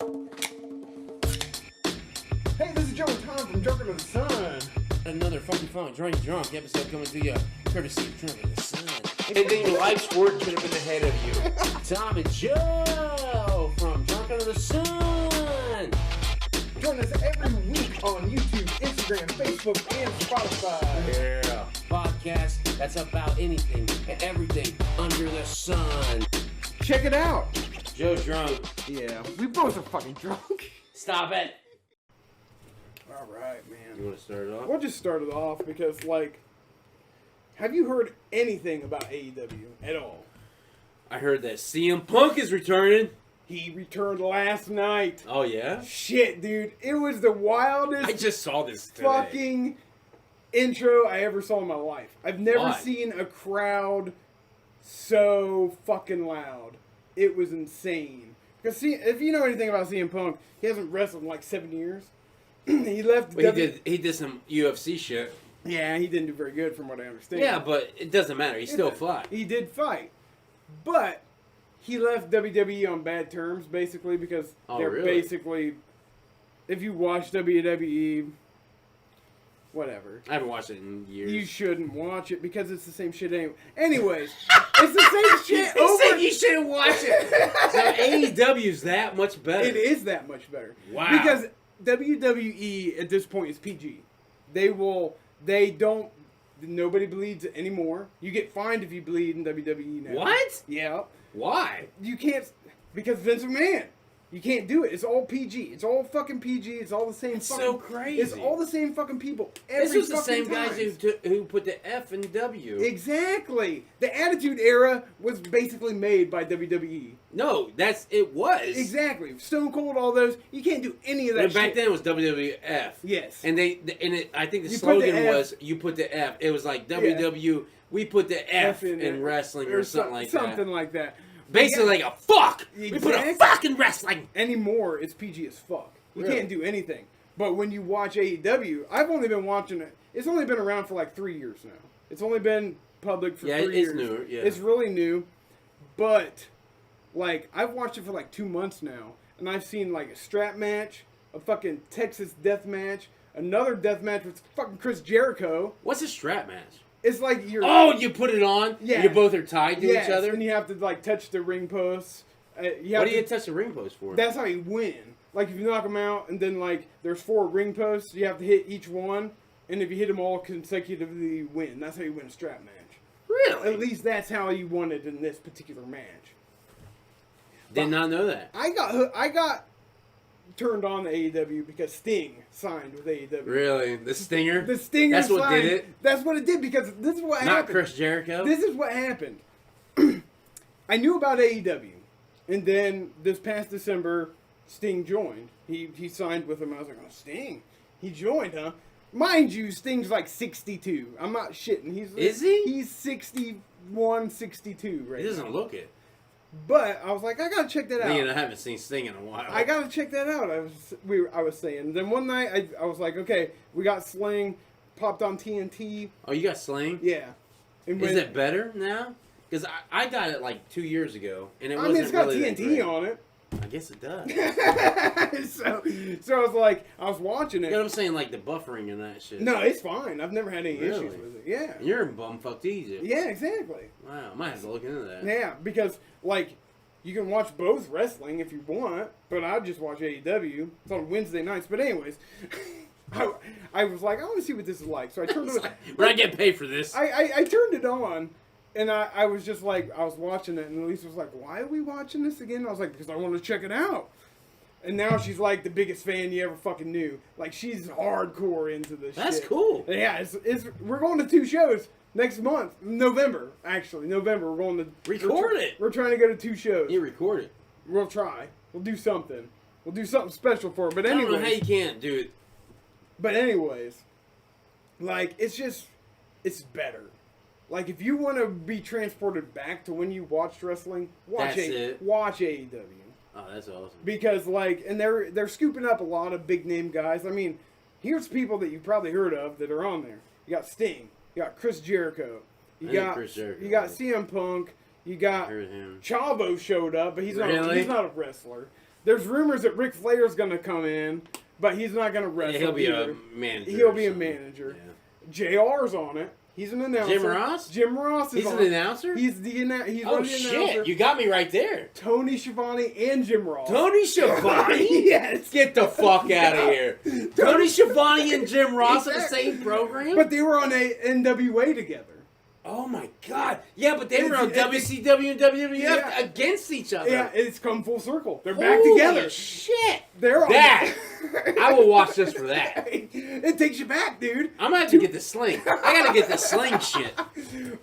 Hey, this is Joe and Tom from Drunkards of the Sun. Another funky funk drunk episode coming to you courtesy of Drunkards of the Sun. Anything your life's work could have been ahead of you. Tom and Joe from Drunkards of the Sun. Join us every week on YouTube, Instagram, Facebook, and Spotify. Yeah. Podcast that's about anything and everything under the sun. Check it out. Joe's drunk. Yeah, we both are fucking drunk. Stop it. All right, man. You want to start it off? We'll just start it off because, like, have you heard anything about AEW at all? I heard that CM Punk is returning. He returned last night. Oh, yeah? Shit, dude. It was the wildest I just saw this today. fucking intro I ever saw in my life. I've never Why? seen a crowd so fucking loud. It was insane. Because see, if you know anything about CM Punk, he hasn't wrestled in like 7 years. He left. Well, he did some UFC shit. Yeah, he didn't do very good from what I understand. Yeah, but it doesn't matter. He still fought. He did fight, but he left WWE on bad terms, basically, because they're really? basically. If you watch WWE, whatever. I haven't watched it in years. You shouldn't watch it because it's the same shit anyway. Anyways, it's the same shit He over. said you shouldn't watch it. So AEW's that much better. It is that much better. Wow. Because WWE at this point is PG. Nobody bleeds anymore. You get fined if you bleed in WWE now. What? Yeah. Why? You can't, because Vince McMahon. You can't do it. It's all PG. It's all fucking PG. It's all the same It's fucking... so crazy. It's all the same fucking people. This was the fucking same guys who put the F in W. Exactly. The Attitude Era was basically made by WWE. No, it was. Exactly. Stone Cold, all those. You can't do any of that And back shit. then it was WWF. Yes. And I think the You put slogan the F- was "You put the F." It was like WW. We put the F in it. wrestling or something like that. Something like that. Basically, like a fuck. We put a Exactly. fuck in wrestling. Anymore, it's PG as fuck. You Really? can't do anything. But when you watch AEW, I've only been watching it. It's only been around for like 3 years now. It's only been public for 3 years. Yeah, it's newer. Yeah, It's really new. But, like, I've watched it for like 2 months now. And I've seen like a strap match, a fucking Texas death match, another death match with fucking Chris Jericho. What's a strap match? It's like you're... Oh, you put it on. Yeah. You both are tied to each other. And you have to like touch the ring posts. What do you touch the ring post for? That's how you win. Like, if you knock them out, and then, like, there's 4 ring posts, you have to hit each one, and if you hit them all consecutively, you win. That's how you win a strap match. Really? At least that's how you won it in this particular match. Did not know that. I got turned on to AEW because Sting signed with AEW. Really? The Stinger? The Stinger That's what signed. did it? That's what it did, because this is what Not happened. Chris Jericho? This is what happened. I knew about AEW, and then this past December, Sting joined. He signed with him. I was like, oh, Sting? He joined, huh? Mind you, Sting's like 62. I'm not shitting. Is he? He's 61, 62 right He doesn't now. look it. But I was like, I gotta check that out. I haven't seen Sting in a while. I gotta check that out. I was saying. Then one night I was like, okay, we got Sling, popped on TNT. Oh, you got Sling? Yeah. And Is it better now? Because I got it like 2 years ago, and it I wasn't mean, it's got really that TNT great. on it. I guess it does. so I was like, I was watching it. You know what I'm saying? Like the buffering and that shit. No, it's fine. I've never had any Really? issues with it. Yeah. And you're in bumfucked Egypt. Yeah, exactly. Wow, I might have to look into that. Yeah, because, like, you can watch both wrestling if you want, but I just watch AEW. It's on Wednesday nights. But anyways, I was like, I want to see what this is like. So I turned it. We're not getting paid for this. I turned it on, and I was just like, I was watching it, and Elise was like, why are we watching this again? I was like, because I want to check it out. And now she's like the biggest fan you ever fucking knew. Like, she's hardcore into this shit. That's cool. Yeah, we're going to 2 shows next month. November, actually. November, we're going to... Record it. We're trying to go to 2 shows. You record it. We'll try. We'll do something. We'll do something special for her. But I don't know how anyways... you can't do it. But anyways, like, it's better. Like, if you want to be transported back to when you watched wrestling, watch AEW. Oh, that's awesome. Because, like, and they're scooping up a lot of big name guys. I mean, here's people that you've probably heard of that are on there. You got Sting. You got Chris Jericho. You got CM Punk. You got I heard him. Chavo showed up, but he's not a wrestler. There's rumors that Ric Flair's going to come in, but he's not going to wrestle. Yeah, he'll be either. a manager. He'll be a manager. Yeah. JR's on it. He's an announcer. Jim Ross? Jim Ross is He's on an it. announcer? He's the he's Oh, one of the shit. announcer. You got me right there. Tony Schiavone and Jim Ross. Tony Schiavone? Yes. Get the fuck out of here. Tony Schiavone and Jim Ross are the same program? But they were on a NWA together. Oh my god. Yeah, but they were on It's- WCW and WWF Yeah. against each other. Yeah, it's come full circle. They're back Holy together. shit. They're on That. I will watch this for that. It takes you back, dude. I'm gonna have to get the sling. I gotta get the sling shit.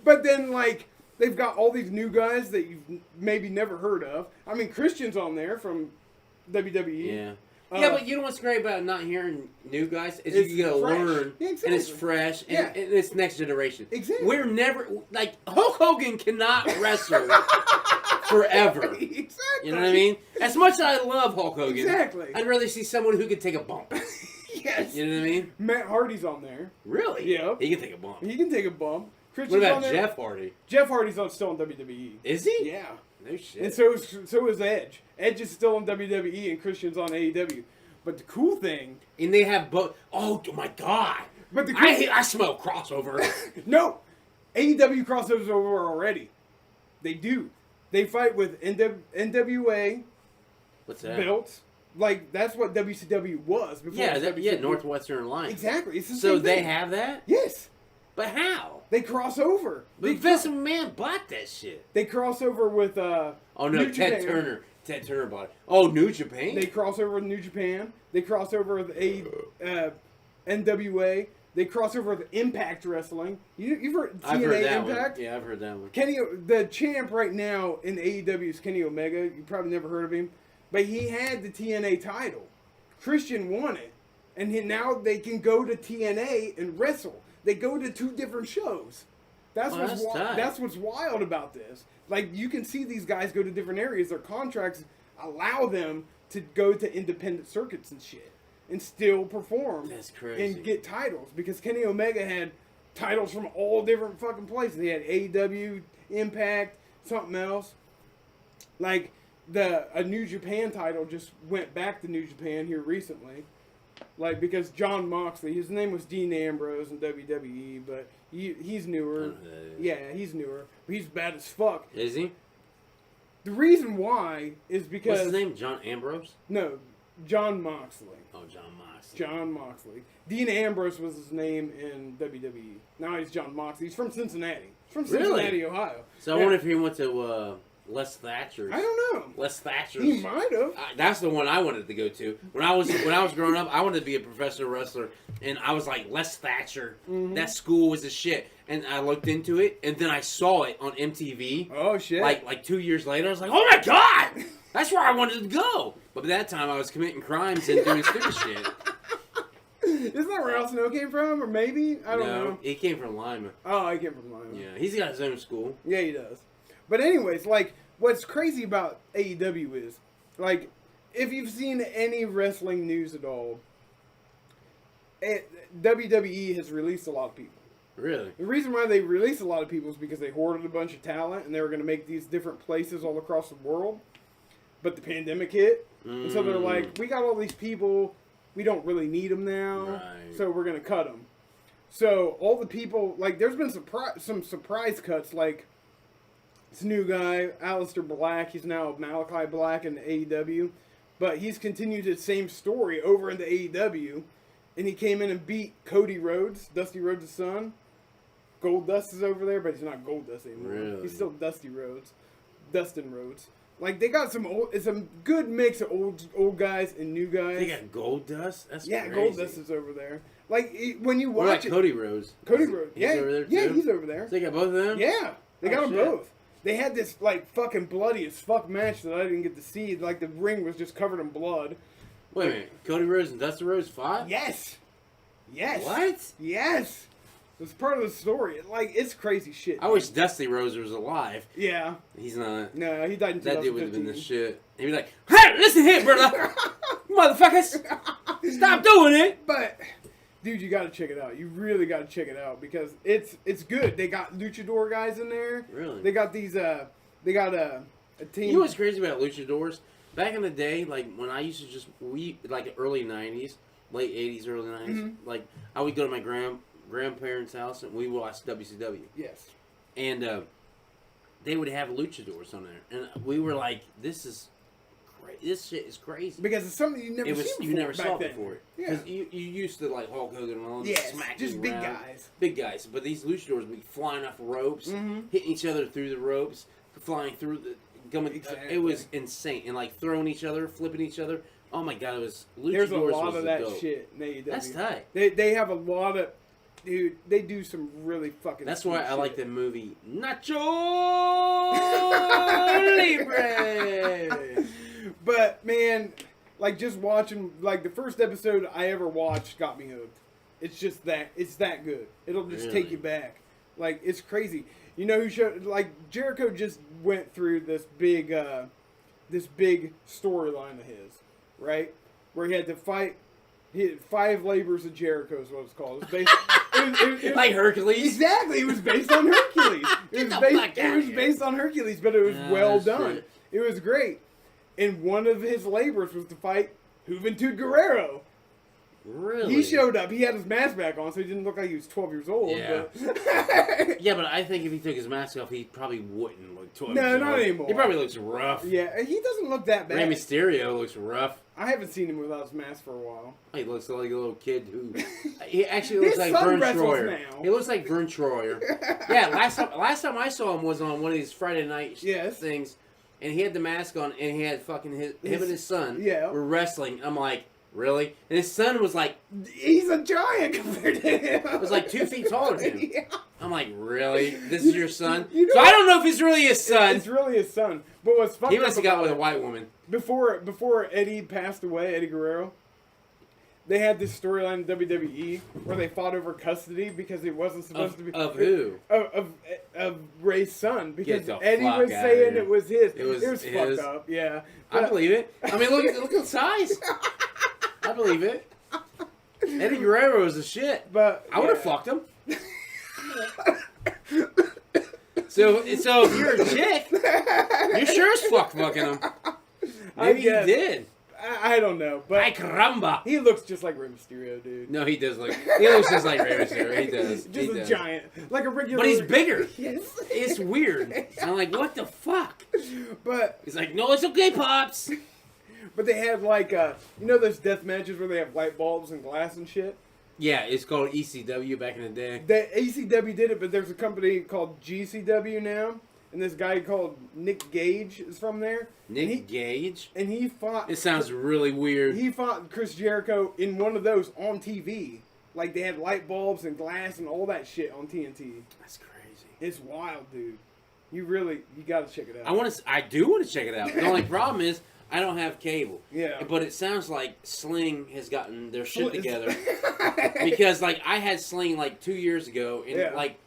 But then, like, they've got all these new guys that you've maybe never heard of. I mean, Christian's on there from WWE. Yeah. Yeah, but you know what's great about not hearing new guys is you It's get to fresh. learn, Yeah, and it's exactly. fresh, and, Yeah. and it's next generation. Exactly. We're never like Hulk Hogan cannot wrestle forever. Exactly. You know what I mean? As much as I love Hulk Hogan, Exactly. I'd rather see someone who could take a bump. Yes. You know what I mean? Matt Hardy's on there. Really? Yeah. He can take a bump. He can take a bump. What Christian's on about there. Jeff Hardy? Jeff Hardy's still on WWE. Is he? Yeah. No shit. And so is Edge. Edge is still on WWE and Christian's on AEW. But the cool thing, And they have both. Oh my god! but the cool I smell crossover. no, AEW crossovers over already. They do. They fight with NWA What's that? belts. Like that's what WCW was before. Yeah, it was yeah, WCW. Northwestern Alliance. Exactly. It's the So same they thing. have that, Yes, but how? they cross over. But Vince McMahon bought that shit. They cross over with Oh no, New Ted Japan. Turner. Ted Turner bought it. Oh, New Japan. They cross over with New Japan. They cross over with NWA. They cross over with Impact Wrestling. You've heard TNA I've heard that Impact? one. Yeah, I've heard that one. The champ right now in AEW is Kenny Omega. You probably never heard of him, but he had the TNA title. Christian won it, and now they can go to TNA and wrestle. They go to 2 different shows. That's tight. that's what's wild about this. Like you can see these guys go to different areas. Their contracts allow them to go to independent circuits and shit, and still perform. That's crazy. And get titles because Kenny Omega had titles from all different fucking places. He had AEW, Impact, something else. Like a New Japan title just went back to New Japan here recently. Like because John Moxley, his name was Dean Ambrose in WWE, but he's newer. I don't know who that is. Yeah, he's newer. But he's bad as fuck. Is he? The reason why is because What's his name? John Ambrose? No, John Moxley. Oh, John Moxley. John Moxley. Dean Ambrose was his name in WWE. Now he's John Moxley. He's from Cincinnati. He's from Cincinnati, Ohio. So I Yeah. wonder if he went to Les Thatcher's. I don't know. Les Thatcher's. He might have. That's the one I wanted to go to. When I was growing up, I wanted to be a professional wrestler, and I was like Les Thatcher. Mm-hmm. That school was a shit, and I looked into it, and then I saw it on MTV. Oh shit! Like 2 years later, I was like, oh my god, that's where I wanted to go. But by that time, I was committing crimes and doing stupid shit. Isn't that where Al Snow came from? Or maybe I don't know. He came from Lima. Oh, he came from Lima. Yeah, he's got his own school. Yeah, he does. But anyways, like, what's crazy about AEW is, like, if you've seen any wrestling news at all, WWE has released a lot of people. Really? The reason why they released a lot of people is because they hoarded a bunch of talent and they were going to make these different places all across the world. But the pandemic hit, and so they're like, we got all these people, we don't really need them now, Right. so we're going to cut them. So all the people, like, there's been some surprise cuts, like this new guy, Aleister Black. He's now Malachi Black in AEW, but he's continued the same story over into AEW, and he came in and beat Cody Rhodes, Dusty Rhodes' son. Goldust is over there, but he's not Goldust anymore. Really? He's still Dustin Rhodes. Like they got it's a good mix of old guys and new guys. They got Gold Dust? That's Yeah, crazy. Goldust is over there. Like when you What about watch it, Cody Rhodes? Cody Rhodes. He's Yeah, over there yeah, too? he's over there. So they got both of them? Yeah, they Oh, got them shit. both. They had this like fucking bloody as fuck match that I didn't get to see. Like the ring was just covered in blood. Wait a minute. Cody Rhodes and Dusty Rhodes fought? Yes. Yes. What? Yes. It's part of the story. Like it's crazy shit. I wish Dusty Rhodes was alive. Yeah. He's not. No, he died in 2015. That dude would have been the shit. He'd be like, hey, listen here, brother. Motherfuckers. Stop doing it. But, dude, you gotta check it out. You really gotta check it out because it's good. They got luchador guys in there. Really? They got these. They got a team. You know what's crazy about luchadors? Back in the day, like when I used to like early '90s, late '80s, early '90s, like I would go to my grandparents' house and we would watch WCW. Yes. And they would have luchadors on there, and we were like, "This is crazy. This shit is crazy." Because it's something you never seen before. You never saw it then. before. Yeah. Because you used to like Hulk Hogan and all this Yes, smacking just big around. guys. Big guys. But these luchadors would be flying off ropes, hitting each other through the ropes, flying through the. Exactly. It was insane, and like throwing each other, flipping each other. Oh my god, it was luchadors. There's a lot was of the that dope. shit in AEW. That's tight. They have a lot of, dude. They do some really fucking. That's sweet why I shit. like the movie Nacho Libre. But man, like just watching like the first episode I ever watched got me hooked. It's just that it's that good. It'll just take Really? you back. Like it's crazy. You know who showed like Jericho just went through this big storyline of his, right? Where he had to fight. He had 5 labors of Jericho is what it's called. It was based, it was- Like Hercules. Exactly, it was based on Hercules. It was based on Hercules, but it was Yeah, well that's done. shit. It was great. And one of his labors was to fight Juventud Guerrero. Really? He showed up. He had his mask back on, so he didn't look like he was 12 years old. Yeah. But Yeah, but I think if he took his mask off, he probably wouldn't look 12 No, years not old. anymore. He probably looks rough. yeah, he doesn't look that Rey bad. Mysterio looks rough. I haven't seen him without his mask for a while. He looks like a little kid who... He actually looks His like son Vern wrestles Troyer. now. He looks like Vern Troyer. Yeah, last time I saw him was on one of these Friday night Yes. things, and he had the mask on, and he had fucking him and his son Yeah. were wrestling. I'm like, really? And his son was like, He's a giant compared to him. was like 2 feet taller than him. Yeah. I'm like, really? This is your son? You know- So I don't know if it's really his son. It's really his son. But what's funny? He must have got with a white woman. Before Eddie passed away, Eddie Guerrero, they had this storyline in WWE where they fought over custody because it wasn't supposed to be Of who? Of Ray's son because Get the Eddie fuck was outta saying here. it was his. It was fucked his. up. Yeah, I But- believe it. I mean, look at the size. I believe it. Eddie Guerrero is the shit. But I would have fucked him. So if you're a chick, you're sure as fuck fucking him. Maybe you guess. did. I don't know, but Ay caramba. he looks just like Rey Mysterio, dude. No, he does look. He looks just like Rey Mysterio. He does. Just He a does. giant, like a regular. But he's bigger. Yes. It's weird. I'm like, what the fuck? But He's like, no, it's okay, pops. they had like you know those death matches where they have light bulbs and glass and shit. Yeah, it's called ECW back in the day. The ACW did it, but there's a company called GCW now, and this guy called Nick Gage is from there. Nick Gage. And he fought. It sounds really weird. He fought Chris Jericho in one of those on TV. Like they had light bulbs and glass and all that shit on TNT. That's crazy. It's wild, dude. You gotta check it out. I do want to check it out. The only problem is I don't have cable. Yeah. But it sounds like Sling has gotten their shit Sling- together. Because like I had Sling like 2 years ago, and Yeah. like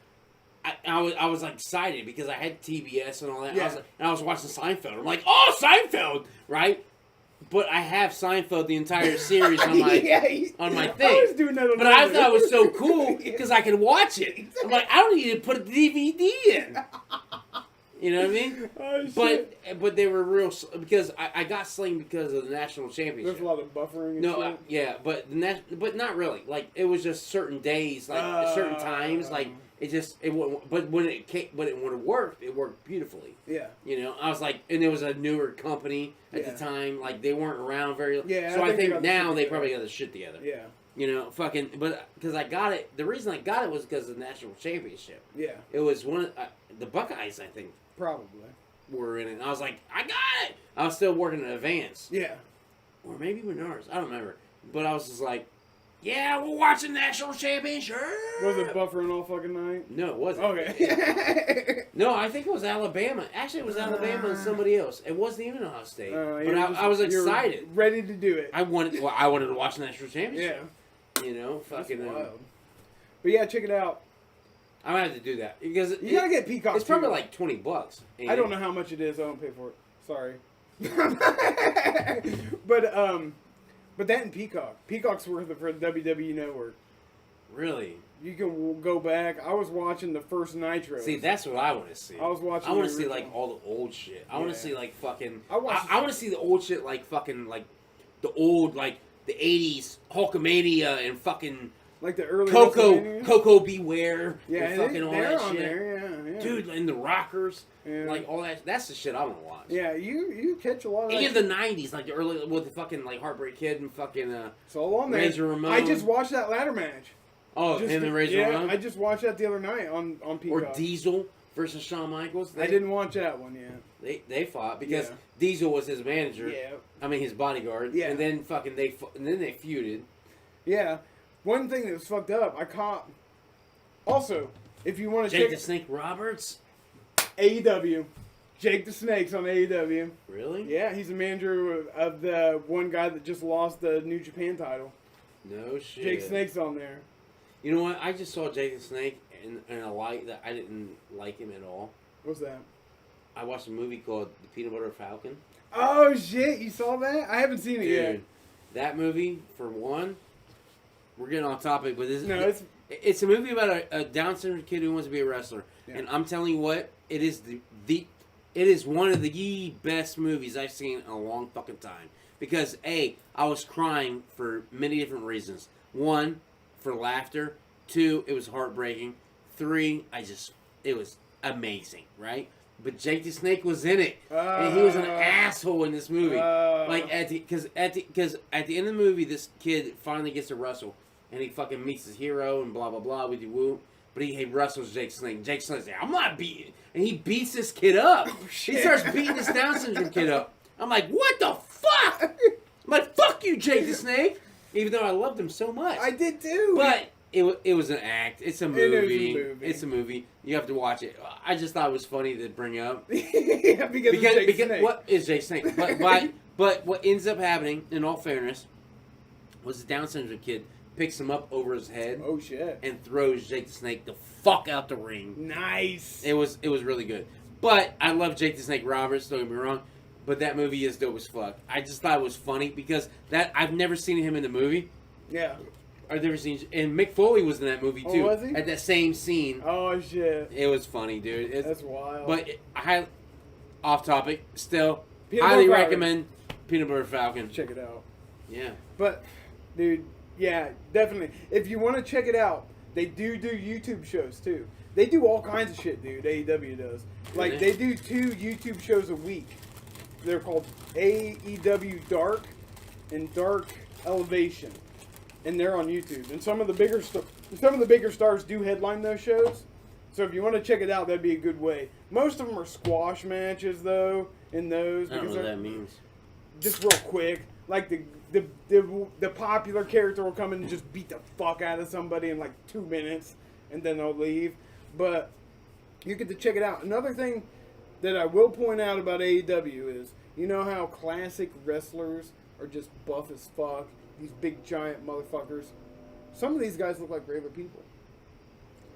I was like excited because I had TBS and all that. Yeah. And I was watching Seinfeld. I'm like, oh, Seinfeld, right? But I have Seinfeld the entire series on my on my thing. I was doing that on But I Netflix. thought it was so cool because I could watch it. I'm like, I don't need to put a DVD in. You know what I mean? Oh, shit. But they were real because I got Sling because of the national championship. There's a lot of buffering and No, shit. yeah, but but not really. Like it was just certain days, like certain times, like it just it wouldn't. But when it worked, it worked beautifully. Yeah. You know, I was like, and it was a newer company at Yeah. the time. Like they weren't around very. Yeah, So I I think they think got the now shit they together. probably got the shit together. Yeah. You know, fucking, but because I got it, the reason I got it was because of the national championship. Yeah. It was one of the Buckeyes, I think, Probably. were in it. And I was like, I got it. I was still working in advance, Yeah. or maybe Menards. I don't remember. But I was just like, yeah, we'll watch the national championship. Was it buffering all fucking night? No, it wasn't. Okay. No, I think it was Alabama. Actually, it was Alabama and somebody else. It wasn't even Ohio State. But You were just- I was you were excited. ready to do it. I wanted to watch the national championship. Yeah. You know, That's fucking. wild. But yeah, check it out. I'm gonna have to do that because You gotta get Peacock. It's probably too. like $20. I don't know how much it is. I don't pay for it. Sorry. but that and Peacock. Peacock's worth it for the WWE Network. Really. You can go back. I was watching the first Nitro. See, that's what I want to see. I was watching. I want the to see original. like all the old shit. I want Yeah. to see like fucking. I want to see the old shit like fucking like the old like the '80s Hulkamania and fucking like the early WrestleMania. Coco Beware. Yeah, and fucking all they're that on shit. there. Yeah. Dude, and the Rockers, Yeah. like all that. That's the shit I want to watch. Yeah, you catch a lot of. And that the '90s, like the early with the fucking like Heartbreak Kid and fucking It's all on there. Razor Ramon. I just watched that ladder match. Oh, Just him and Razor Ramon. I just watched that the other night on Peacock. Or Diesel versus Shawn Michaels. I didn't watch that one yet. They fought because Yeah. Diesel was his manager. Yeah. I mean his bodyguard. Yeah. And then fucking they feuded. Yeah. One thing that was fucked up, I caught. Also, if you want to Jake check the Snake Roberts. AEW, Jake the Snake's on AEW. Really? Yeah, he's the manager of the one guy that just lost the New Japan title. No shit. Jake Snake's on there. You know what? I just saw Jake the Snake in a light that I didn't like him at all. What's that? I watched a movie called The Peanut Butter Falcon. Oh shit! You saw that? I haven't seen it yet. Dude, that movie, for one, we're getting off topic, but it's a movie about a Down syndrome kid who wants to be a wrestler. Yeah. And I'm telling you what, it is it is one of the best movies I've seen in a long fucking time. Because I was crying for many different reasons. One, for laughter. Two, it was heartbreaking. Three, it was amazing, right? But Jake the Snake was in it, and he was an asshole in this movie. Like because at the end of the movie, this kid finally gets to wrestle, and he fucking meets his hero and blah blah blah with you woo. But he wrestles Jake Snake. Jake Snake's like, I'm not beating, and he beats this kid up. He starts beating this Down syndrome kid up. I'm like, what the fuck? I'm like, fuck you, Jake the Snake. Even though I loved him so much, I did too. but it was an act. It's a movie. It is a movie. It's a movie. You have to watch it. I just thought it was funny to bring up. yeah, because Snake. What is Jake Snake? But what ends up happening, in all fairness, was the Down syndrome kid picks him up over his head Oh shit! and throws Jake the Snake the fuck out the ring. Nice. It was really good. But I love Jake the Snake Roberts. Don't get me wrong. But that movie is dope as fuck. I just thought it was funny because I've never seen him in the movie. Yeah. I've never seen, and Mick Foley was in that movie too. Oh, was he? At that same scene. Oh shit! It was funny, dude. That's wild. But off topic, still Peanut highly Butter Falcon. recommend Peanut Butter Falcon. Check it out. Yeah. But, dude, yeah, definitely. If you want to check it out, they do YouTube shows too. They do all kinds of shit, dude. AEW does. Like Really? they do 2 YouTube shows a week. They're called AEW Dark and Dark Elevation, and they're on YouTube. And some of the bigger stars do headline those shows. So if you want to check it out, that'd be a good way. Most of them are squash matches though. In those, I don't know what they're- that means. just real quick, like the popular character will come in and just beat the fuck out of somebody in like 2 minutes, and then they'll leave. But you get to check it out. Another thing that I will point out about AEW is, you know how classic wrestlers are just buff as fuck, these big giant motherfuckers. Some of these guys look like regular people,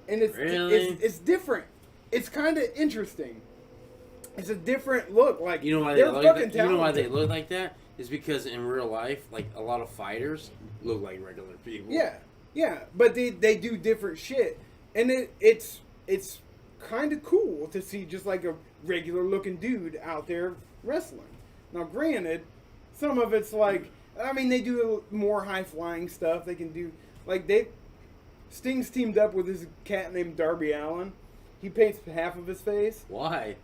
and Really? it's different. It's kind of interesting. It's a different look. Like, You know why they're they look fucking that? You know why they talented. look like that? Is because in real life, like a lot of fighters look like regular people. Yeah, but they do different shit, and it's kind of cool to see just like a regular looking dude out there wrestling. Now, granted, some of it's like, I mean, they do more high flying stuff. They can do like Sting's teamed up with this cat named Darby Allin. He paints half of his face. Why?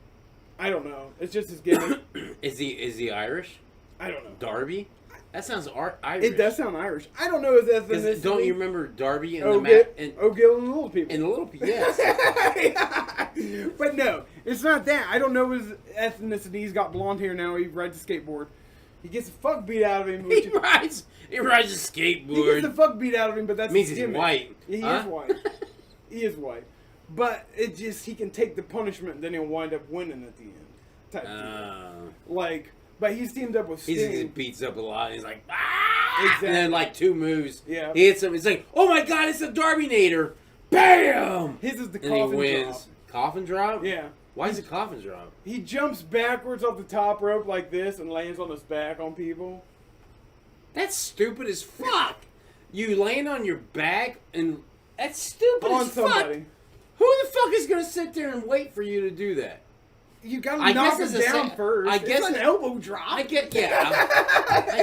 I don't know. It's just his gimmick. Is he Irish? I don't know. Darby? That sounds Irish. It does sound Irish. I don't know his 'Cause ethnicity. don't you remember Darby and the O'Gill and and the Little People? the little people? Yes. But no, it's not that. I don't know his ethnicity. He's got blonde hair now. He rides a skateboard. He gets the fuck beat out of him. Which he rides a he gets skateboard. the fuck beat out of him, but that's Means his he's gimmick. white. Yeah, he Huh? is white. He is white. But it just, he can take the punishment and then he'll wind up winning at the end. Type deal. Like, but he's teamed up with He Sting. just beats up a lot. And he's like, ah! Exactly. And then like 2 moves. Yeah. He hits him. It's like, oh my god, it's a Darby-nator. Bam! His is the And he coffin wins. drop. Coffin drop? Yeah. Why is it coffin drop? He jumps backwards off the top rope like this and lands on his back on people. That's stupid as fuck. You land on your back and That's stupid on as fuck. somebody. Who the fuck is gonna sit there and wait for you to do that? You gotta I knock guess him it's a down sa- first. I guess it's an elbow drop. I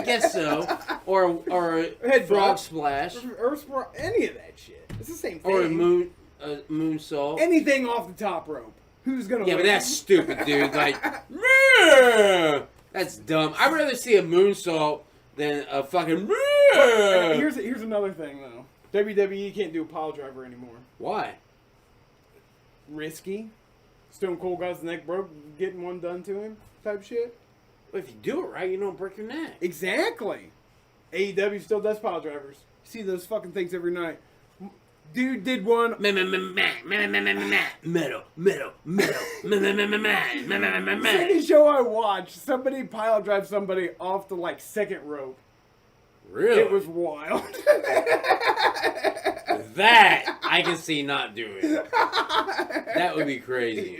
guess so. Or a Head frog drop. splash. Or any of that shit. It's the same thing. Or a moonsault. Anything off the top rope. Who's gonna Yeah, win? but that's stupid, dude. Like, "Meh." That's dumb. I'd rather see a moonsault than a fucking. "Meh." Here's another thing though. WWE can't do a pile driver anymore. Why? Risky. Stone Cold got his neck broke, getting one done to him, type shit. Well, if you do it right, you don't break your neck. Exactly. AEW still does pile drivers. You see those fucking things every night. Dude did one. Any show I watched, somebody pile drive somebody off the like second rope. Really? It was wild. That I can see not doing. That would be crazy.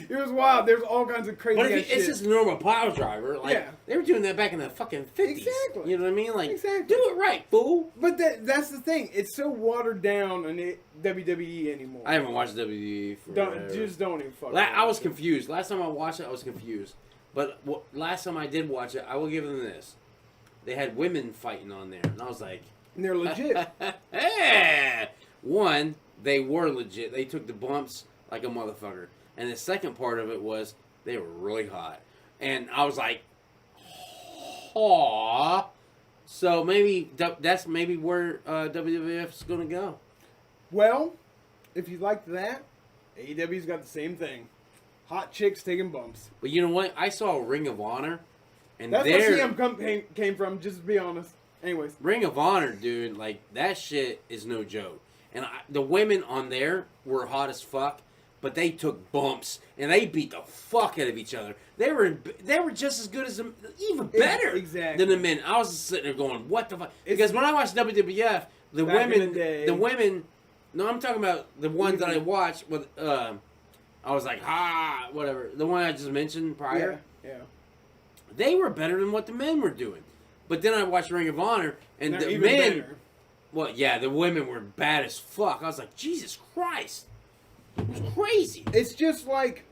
It was wild. There's all kinds of crazy But ass if shit. it's just a normal pile driver, like Yeah. they were doing that back in the fucking 50s. Exactly. You know what I mean? Like, Exactly. do it right, fool. But that's the thing. It's so watered down in WWE anymore. I haven't watched WWE for. don't even fuck. I was confused. Last time I watched it, I was confused. But last time I did watch it, I will give them this. They had women fighting on there, and I was like, And they're legit. hey! One, they were legit. They took the bumps like a motherfucker. And the second part of it was they were really hot. And I was like, aw. So maybe that's maybe where WWF's going to go. Well, if you like that, AEW's got the same thing. Hot chicks taking bumps. But you know what? I saw Ring of Honor. And That's where their CM came from, just to be honest. Anyways. Ring of Honor, dude, like, that shit is no joke. And the women on there were hot as fuck, but they took bumps and they beat the fuck out of each other. They were just as good as them, even better Exactly. than the men. I was just sitting there going, "What the fuck?" Because when I watched WWF, the Back in women, the day. No, I'm talking about the ones that I watched with. I was like, whatever. The one I just mentioned prior. Yeah. They were better than what the men were doing. But then I watched Ring of Honor, and Now, the even men. better. Well, yeah, the women were bad as fuck. I was like, Jesus Christ. It was crazy. It's just like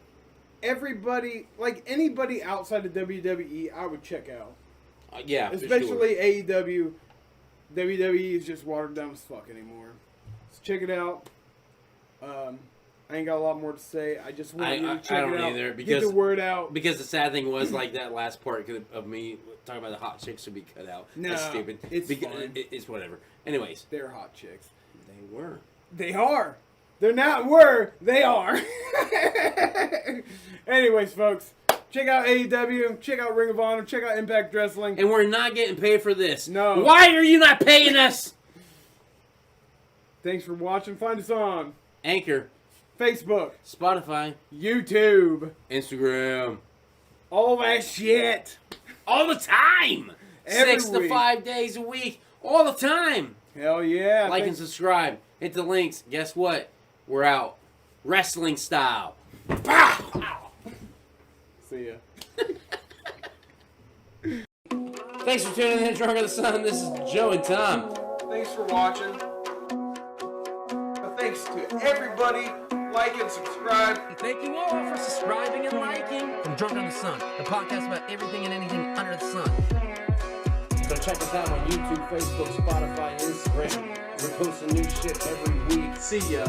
everybody, like anybody outside of WWE, I would check out. Yeah, Especially AEW. WWE is just watered down as fuck anymore. So check it out. I ain't got a lot more to say. I just want you to check I don't it out. either, Get the word out. Because the sad thing was, like, that last part of me talking about the hot chicks should be cut out. No, That's stupid. it's fine. It's whatever. Anyways. They're hot chicks. They were. They are. They're not were. They are. Anyways, folks. Check out AEW. Check out Ring of Honor. Check out Impact Wrestling. And we're not getting paid for this. No. Why are you not paying us? Thanks for watching. Find us on Anchor, Facebook, Spotify, YouTube, Instagram. all that shit. All the time. Every 6 to week. 5 days a week. All the time. Hell yeah. Like and subscribe. Hit the links. Guess what? We're out. Wrestling style. Pow! See ya. Thanks for tuning in to Drunk of the Sun. This is Joe and Tom. Thanks for watching. Thanks to everybody. Like and subscribe. Thank you all for subscribing and liking. From Drunk on the Sun, the podcast about everything and anything under the sun. So check us out on YouTube, Facebook, Spotify, Instagram. We're posting new shit every week. See ya.